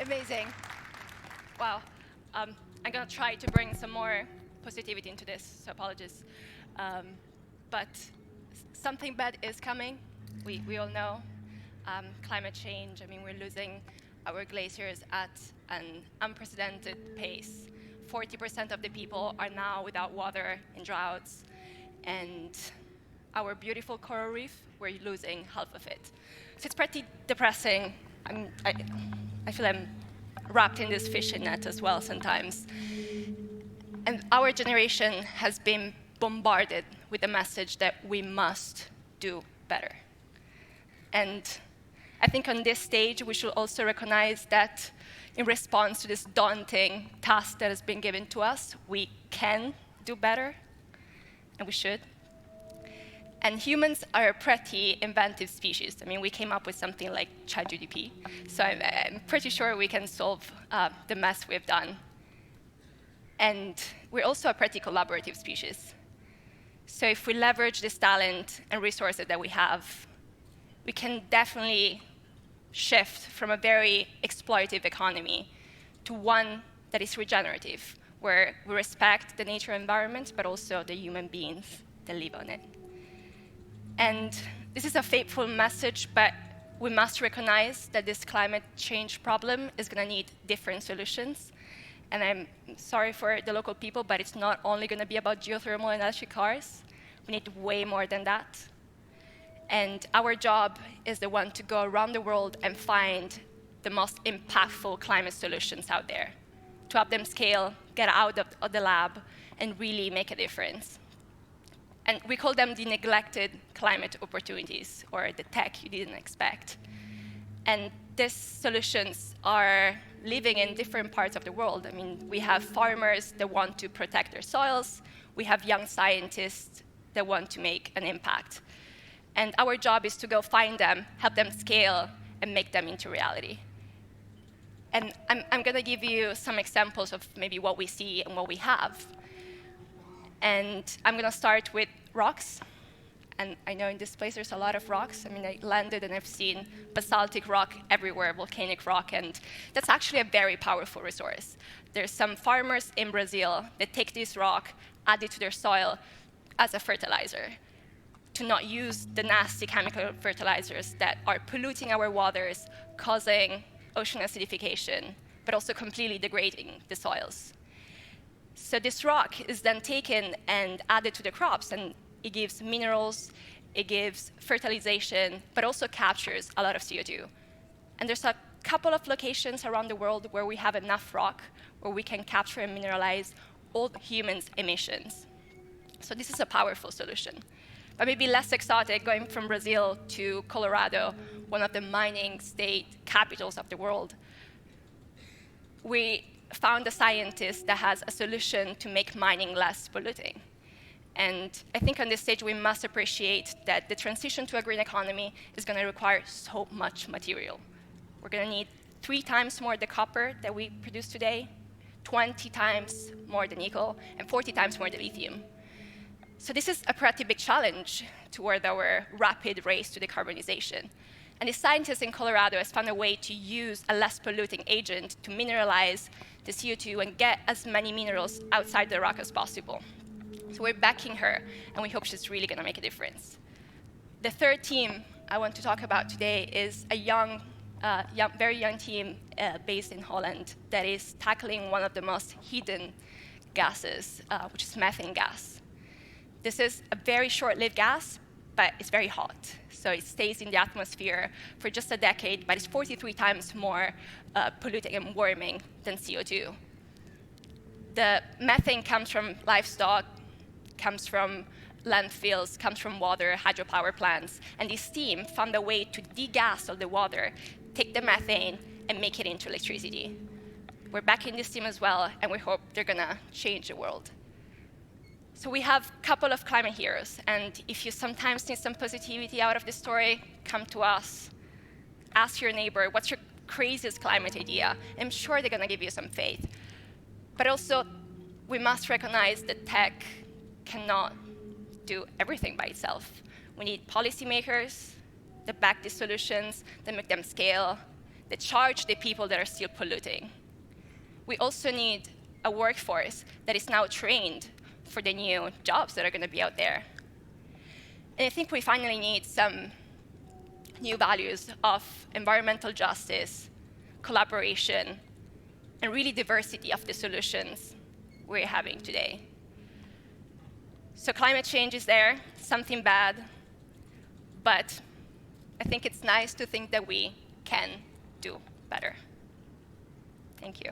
Amazing. Wow. I'm going to try to bring some more positivity into this, so apologies. Um, but something bad is coming. We all know. Climate change, I mean, we're losing our glaciers at an unprecedented pace. 40% of the people are now without water in droughts. And our beautiful coral reef, we're losing half of it. So it's pretty depressing. I feel I'm wrapped in this fishing net as well sometimes. And our generation has been bombarded with the message that we must do better. And I think on this stage, we should also recognize that in response to this daunting task that has been given to us, we can do better, and we should. And humans are a pretty inventive species. I mean, we came up with something like ChatGPT. So I'm pretty sure we can solve the mess we've done. And we're also a pretty collaborative species. So if we leverage this talent and resources that we have, we can definitely shift from a very exploitative economy to one that is regenerative, where we respect the nature environment, but also the human beings that live on it. And this is a fateful message, but we must recognize that this climate change problem is going to need different solutions. And I'm sorry for the local people, but it's not only going to be about geothermal and electric cars. We need way more than that. And our job is the one to go around the world and find the most impactful climate solutions out there, to help them scale, get out of the lab, and really make a difference. And we call them the neglected climate opportunities, or the tech you didn't expect. And these solutions are living in different parts of the world. I mean, we have farmers that want to protect their soils. We have young scientists that want to make an impact. And our job is to go find them, help them scale, and make them into reality. And I'm going to give you some examples of maybe what we see and what we have. And I'm going to start with rocks. And I know in this place there's a lot of rocks. I mean, I landed and I've seen basaltic rock everywhere, volcanic rock, and that's actually a very powerful resource. There's some farmers in Brazil that take this rock, add it to their soil as a fertilizer, to not use the nasty chemical fertilizers that are polluting our waters, causing ocean acidification, but also completely degrading the soils. So this rock is then taken and added to the crops, and it gives minerals, it gives fertilization, but also captures a lot of CO2. And there's a couple of locations around the world where we have enough rock where we can capture and mineralize all humans' emissions. So this is a powerful solution. But maybe less exotic, going from Brazil to Colorado, one of the mining state capitals of the world, we found a scientist that has a solution to make mining less polluting. And I think on this stage, we must appreciate that the transition to a green economy is going to require so much material. We're going to need 3 times more the copper that we produce today, 20 times more the nickel, and 40 times more the lithium. So this is a pretty big challenge toward our rapid race to decarbonization. And the scientists in Colorado has found a way to use a less polluting agent to mineralize the CO2 and get as many minerals outside the rock as possible. So we're backing her, and we hope she's really going to make a difference. The third team I want to talk about today is a very young team based in Holland that is tackling one of the most hidden gases, which is methane gas. This is a very short-lived gas, but it's very hot. So it stays in the atmosphere for just a decade, but it's 43 times more polluting and warming than CO2. The methane comes from livestock, comes from landfills, comes from water, hydropower plants, and this team found a way to degas all the water, take the methane, and make it into electricity. We're backing this team as well, and we hope they're going to change the world. So we have a couple of climate heroes, and if you sometimes need some positivity out of the story, come to us. Ask your neighbor, what's your craziest climate idea? I'm sure they're going to give you some faith. But also, we must recognize that tech cannot do everything by itself. We need policymakers that back these solutions, that make them scale, that charge the people that are still polluting. We also need a workforce that is now trained for the new jobs that are going to be out there. And I think we finally need some new values of environmental justice, collaboration, and really diversity of the solutions we're having today. So climate change is there, something bad, but I think it's nice to think that we can do better. Thank you.